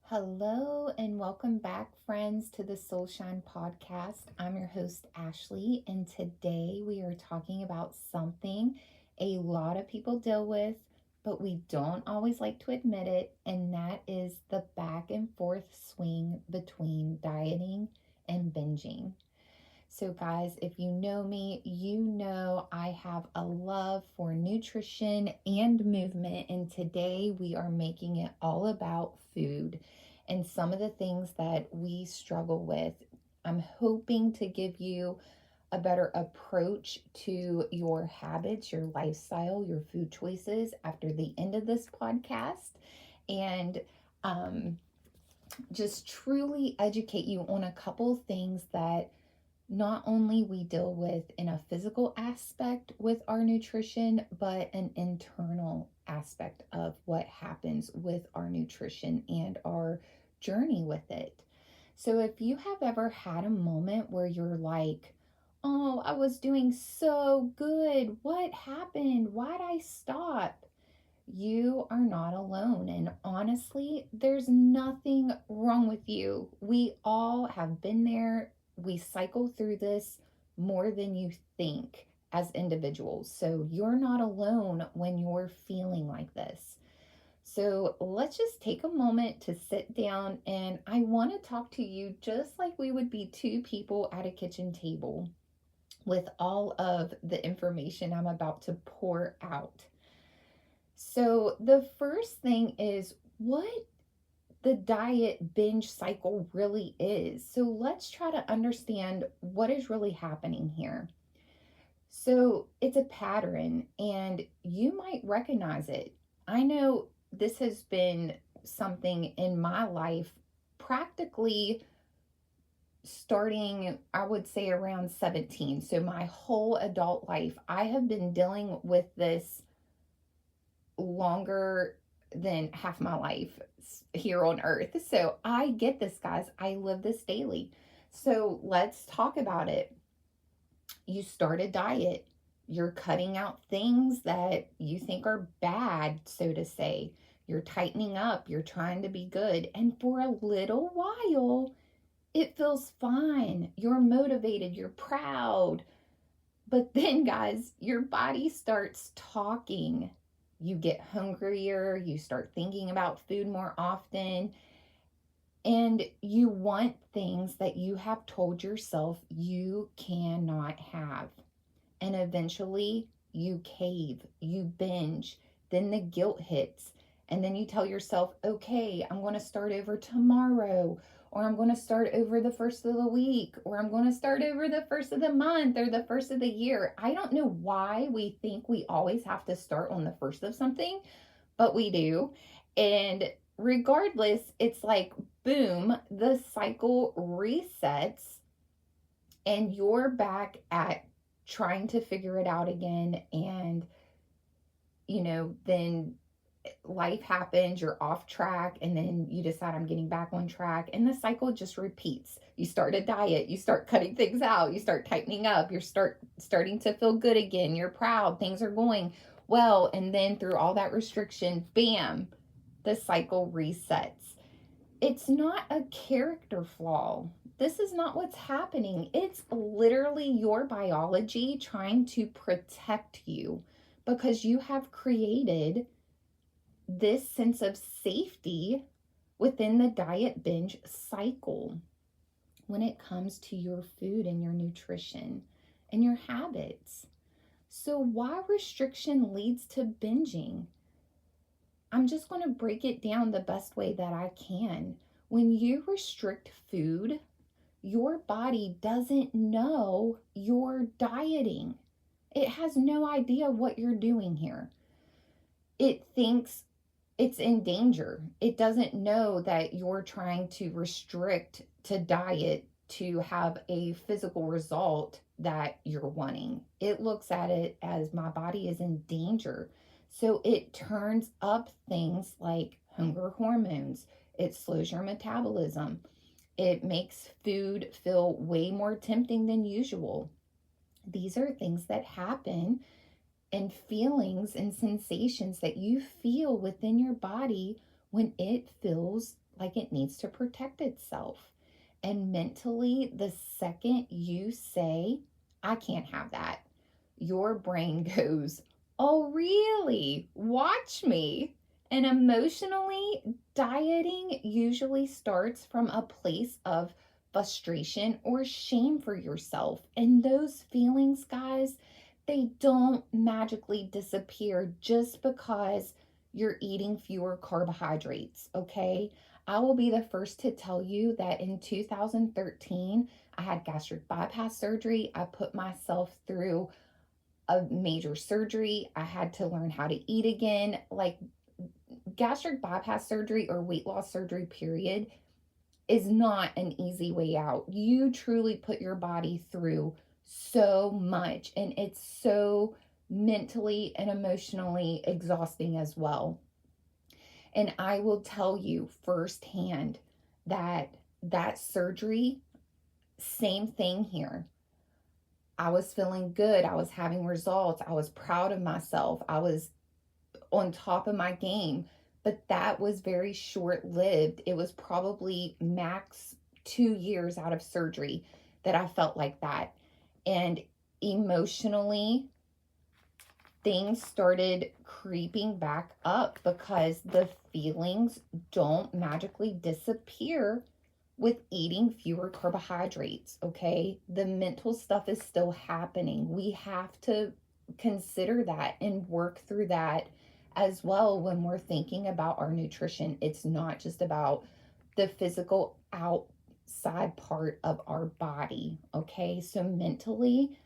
Hello and welcome back, friends, to the Soul Shine podcast. I'm your host, Ashley, and today we are talking about something a lot of people deal with, but we don't always like to admit it, and that is the back and forth swing between dieting and binging. So, guys, if you know me, you know I have a love for nutrition and movement, and today we are making it all about food and some of the things that we struggle with. I'm hoping to give you a better approach to your habits, your lifestyle, your food choices after the end of this podcast, and um, just truly educate you on a couple things that not only we deal with in a physical aspect with our nutrition, but an internal aspect of what happens with our nutrition and our journey with it. So if you have ever had a moment where you're like, oh, I was doing so good. What happened? Why'd I stop? You are not alone. And honestly, there's nothing wrong with you. We all have been there. We cycle through this more than you think as individuals. So you're not alone when you're feeling like this. So let's just take a moment to sit down, and I want to talk to you just like we would be two people at a kitchen table with all of the information I'm about to pour out. So, the first thing is what the diet binge cycle really is. So, let's try to understand what is really happening here. So, it's a pattern and you might recognize it. I know this has been something in my life practically starting, I would say, around 17. So, my whole adult life, I have been dealing with this longer than half my life here on earth. So I get this, guys. I live this daily. So let's talk about it. You start a diet, you're cutting out things that you think are bad, so to say. You're tightening up, you're trying to be good. And for a little while, it feels fine. You're motivated, you're proud. But then, guys, your body starts talking. You get hungrier, you start thinking about food more often, and you want things that you have told yourself you cannot have. And eventually, you cave, you binge, then the guilt hits, and then you tell yourself, okay, I'm going to start over tomorrow, or I'm going to start over the first of the week, or I'm going to start over the first of the month or the first of the year. I don't know why we think we always have to start on the first of something, but we do. And regardless, it's like, boom, the cycle resets and you're back at trying to figure it out again. And, then life happens, you're off track, and then you decide I'm getting back on track, and the cycle just repeats. You start a diet, you start cutting things out, you start tightening up, you're starting to feel good again, you're proud, things are going well, and then through all that restriction, bam, the cycle resets. It's not a character flaw. This is not what's happening. It's literally your biology trying to protect you because you have created this sense of safety within the diet binge cycle when it comes to your food and your nutrition and your habits. So, why restriction leads to binging? I'm just going to break it down the best way that I can. When you restrict food, your body doesn't know you're dieting. It has no idea what you're doing here. It thinks it's in danger. It doesn't know that you're trying to restrict to diet to have a physical result that you're wanting. It looks at it as my body is in danger. So it turns up things like hunger hormones. It slows your metabolism. It makes food feel way more tempting than usual. These are things that happen and feelings and sensations that you feel within your body when it feels like it needs to protect itself. And mentally, the second you say, I can't have that, your brain goes, oh, really? Watch me. And emotionally, dieting usually starts from a place of frustration or shame for yourself. And those feelings, guys, they don't magically disappear just because you're eating fewer carbohydrates, okay? I will be the first to tell you that in 2013, I had gastric bypass surgery. I put myself through a major surgery. I had to learn how to eat again. Like, gastric bypass surgery or weight loss surgery, period, is not an easy way out. You truly put your body through so much, and it's so mentally and emotionally exhausting as well. And I will tell you firsthand that that surgery, same thing here. I was feeling good. I was having results. I was proud of myself. I was on top of my game. But that was very short lived. It was probably max 2 years out of surgery that I felt like that. And emotionally, things started creeping back up because the feelings don't magically disappear with eating fewer carbohydrates, okay? The mental stuff is still happening. We have to consider that and work through that as well when we're thinking about our nutrition. It's not just about the physical outside part of our body, okay? So mentally,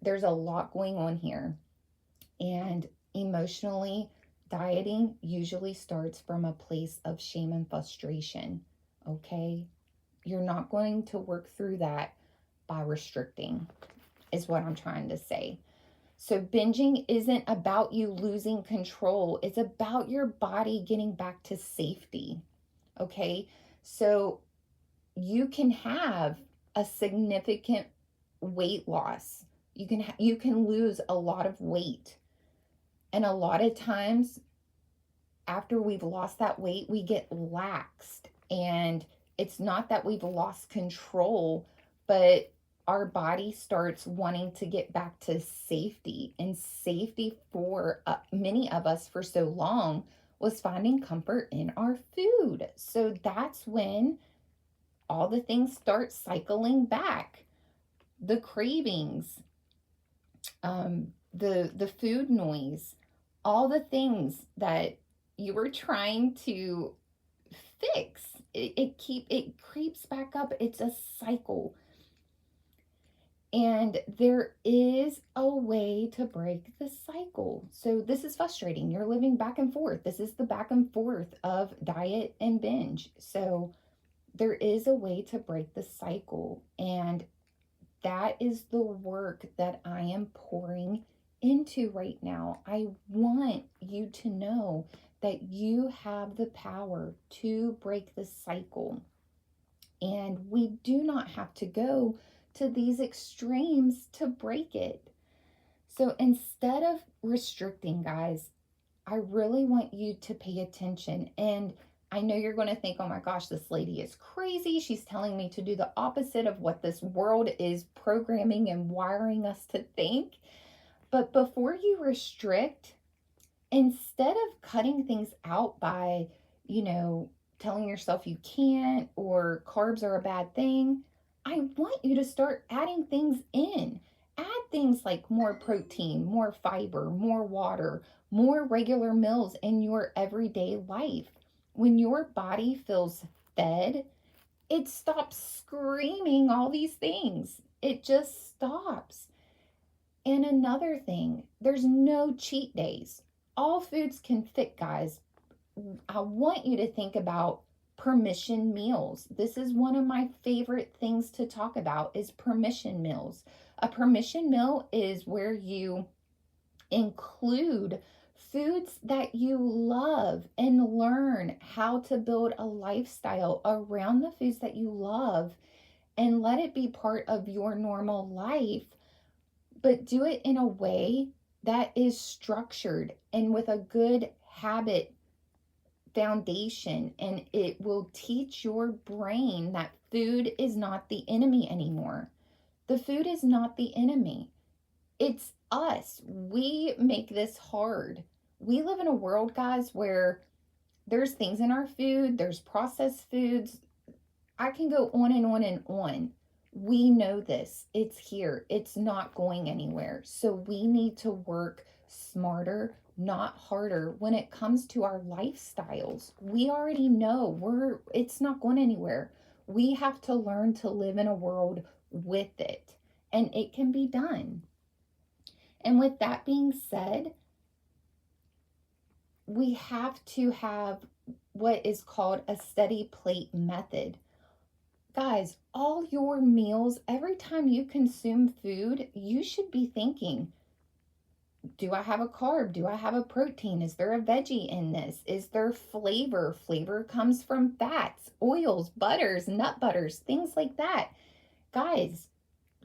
there's a lot going on here. And emotionally, dieting usually starts from a place of shame and frustration, okay? You're not going to work through that by restricting, is what I'm trying to say. So binging isn't about you losing control. It's about your body getting back to safety, okay? So you can have a significant weight loss. You can lose a lot of weight. And a lot of times after we've lost that weight, we get laxed. And it's not that we've lost control, but our body starts wanting to get back to safety. And safety for many of us for so long was finding comfort in our food. So that's when all the things start cycling back. The cravings, the food noise, all the things that you were trying to fix, it creeps back up. It's a cycle. And there is a way to break the cycle. So this is frustrating. You're living back and forth. This is the back and forth of diet and binge. So there is a way to break the cycle. And that is the work that I am pouring into right now. I want you to know that you have the power to break the cycle. And we do not have to go to these extremes to break it. So instead of restricting, guys, I really want you to pay attention. And I know you're going to think, oh my gosh, this lady is crazy. She's telling me to do the opposite of what this world is programming and wiring us to think. But before you restrict, instead of cutting things out by, telling yourself you can't or carbs are a bad thing, I want you to start adding things in. Add things like more protein, more fiber, more water, more regular meals in your everyday life. When your body feels fed, it stops screaming all these things. It just stops. And another thing, there's no cheat days. All foods can fit, guys. I want you to think about permission meals. This is one of my favorite things to talk about is permission meals. A permission meal is where you include foods that you love and learn how to build a lifestyle around the foods that you love and let it be part of your normal life, but do it in a way that is structured and with a good habit foundation, and it will teach your brain that food is not the enemy anymore. The food is not the enemy. It's us. We make this hard. We live in a world, guys, where there's things in our food, there's processed foods. I can go on and on and on. We know this. It's here. It's not going anywhere. So we need to work smarter, not harder when it comes to our lifestyles. We already know it's not going anywhere. We have to learn to live in a world with it, and it can be done. And with that being said, we have to have what is called a steady plate method. Guys, all your meals, every time you consume food, you should be thinking, do I have a carb? Do I have a protein? Is there a veggie in this? Is there flavor? Flavor comes from fats, oils, butters, nut butters, things like that. Guys,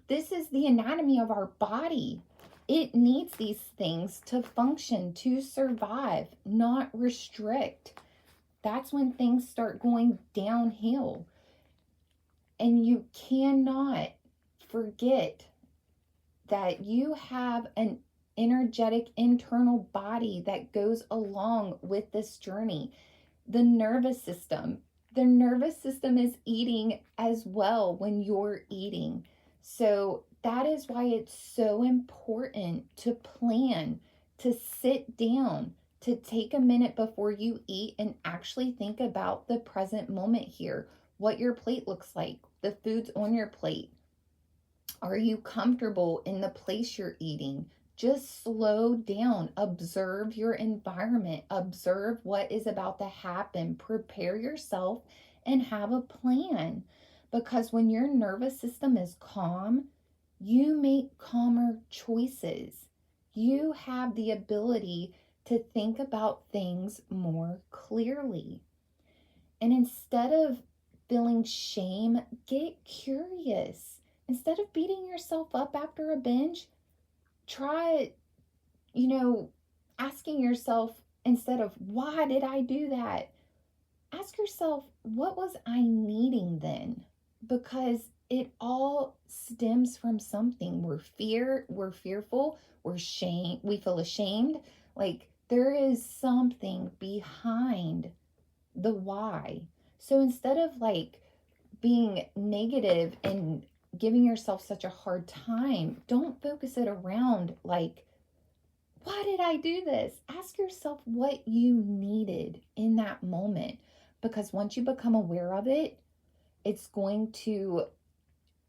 this is the anatomy of our body. It needs these things to function, to survive, not restrict. That's when things start going downhill. And you cannot forget that you have an energetic internal body that goes along with this journey. The nervous system is eating as well when you're eating. So that is why it's so important to plan, to sit down, to take a minute before you eat and actually think about the present moment here, what your plate looks like, the foods on your plate. Are you comfortable in the place you're eating? Just slow down, observe your environment, observe what is about to happen, prepare yourself, and have a plan. Because when your nervous system is calm, you make calmer choices. You have the ability to think about things more clearly. And instead of feeling shame, get curious. Instead of beating yourself up after a binge, try, asking yourself, instead of, why did I do that? Ask yourself, what was I needing then? Because it all stems from something. We're fearful, we feel ashamed. Like there is something behind the why. So instead of being negative and giving yourself such a hard time, don't focus it around why did I do this? Ask yourself what you needed in that moment, because once you become aware of it, it's going to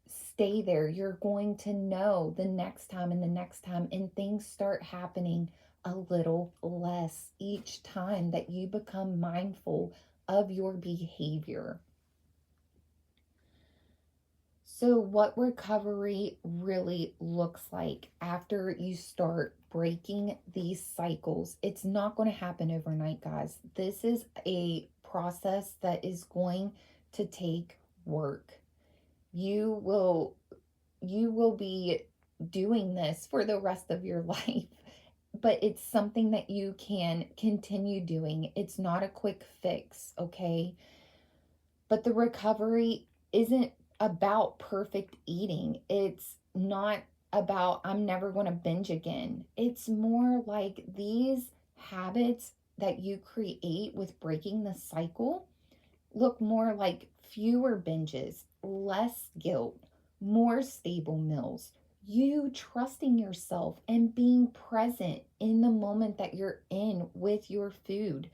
stay there. You're going to know the next time and the next time, and things start happening a little less each time that you become mindful of your behavior. So what recovery really looks like after you start breaking these cycles, it's not going to happen overnight, guys. This is a process that is going to take work. You will be doing this for the rest of your life, but it's something that you can continue doing. It's not a quick fix, okay? But the recovery isn't about perfect eating. It's not about, I'm never going to binge again. It's more like these habits that you create with breaking the cycle look more like fewer binges, less guilt, more stable meals, you trusting yourself and being present in the moment that you're in with your food.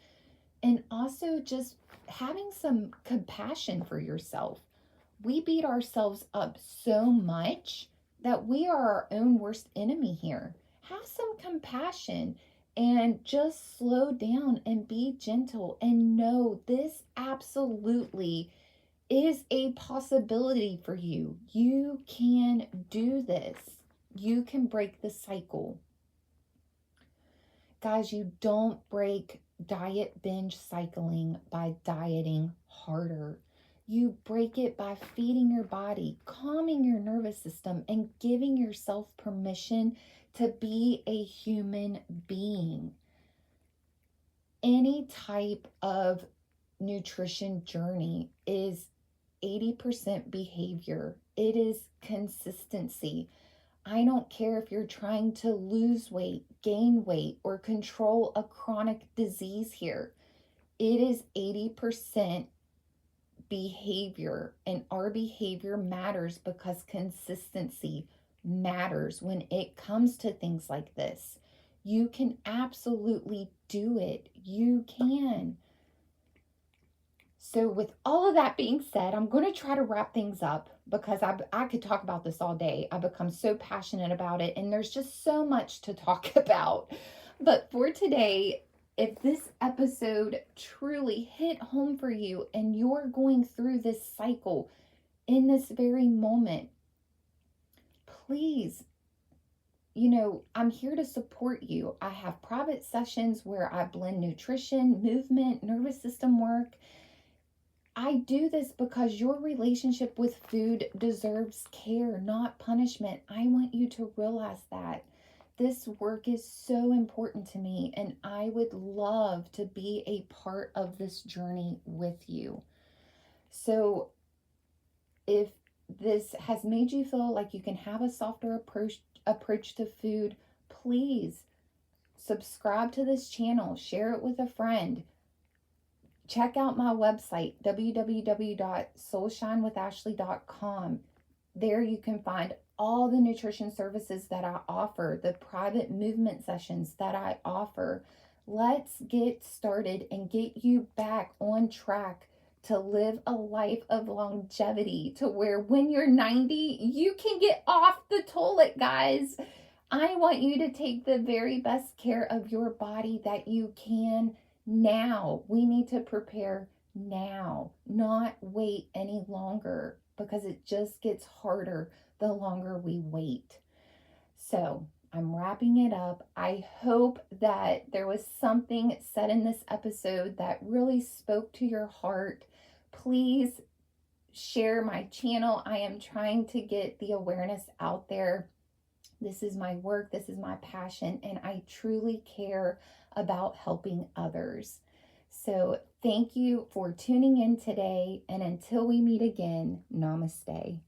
And also just having some compassion for yourself. We beat ourselves up so much that we are our own worst enemy here. Have some compassion and just slow down and be gentle and know this absolutely is a possibility for you. You can do this. You can break the cycle. Guys, you don't break diet binge cycling by dieting harder. You break it by feeding your body, calming your nervous system, and giving yourself permission to be a human being. Any type of nutrition journey is 80% behavior. It is consistency. I don't care if you're trying to lose weight, gain weight, or control a chronic disease here. It is 80% behavior, and our behavior matters because consistency matters when it comes to things like this. You can absolutely do it. You can. So, with all of that being said, I'm going to try to wrap things up because I could talk about this all day. I become so passionate about it, and there's just so much to talk about. But for today, if this episode truly hit home for you and you're going through this cycle in this very moment, please, I'm here to support you. I have private sessions where I blend nutrition, movement, nervous system work. I do this because your relationship with food deserves care, not punishment. I want you to realize that. This work is so important to me, and I would love to be a part of this journey with you. So, if this has made you feel like you can have a softer approach to food, please subscribe to this channel, share it with a friend. Check out my website, www.soulshinewithashley.com. There you can find all the nutrition services that I offer, the private movement sessions that I offer. Let's get started and get you back on track to live a life of longevity, to where when you're 90, you can get off the toilet, guys. I want you to take the very best care of your body that you can now. We need to prepare now, not wait any longer, because it just gets harder the longer we wait. So I'm wrapping it up. I hope that there was something said in this episode that really spoke to your heart. Please share my channel. I am trying to get the awareness out there. This is my work, this is my passion, and I truly care about helping others. So thank you for tuning in today, and until we meet again, namaste.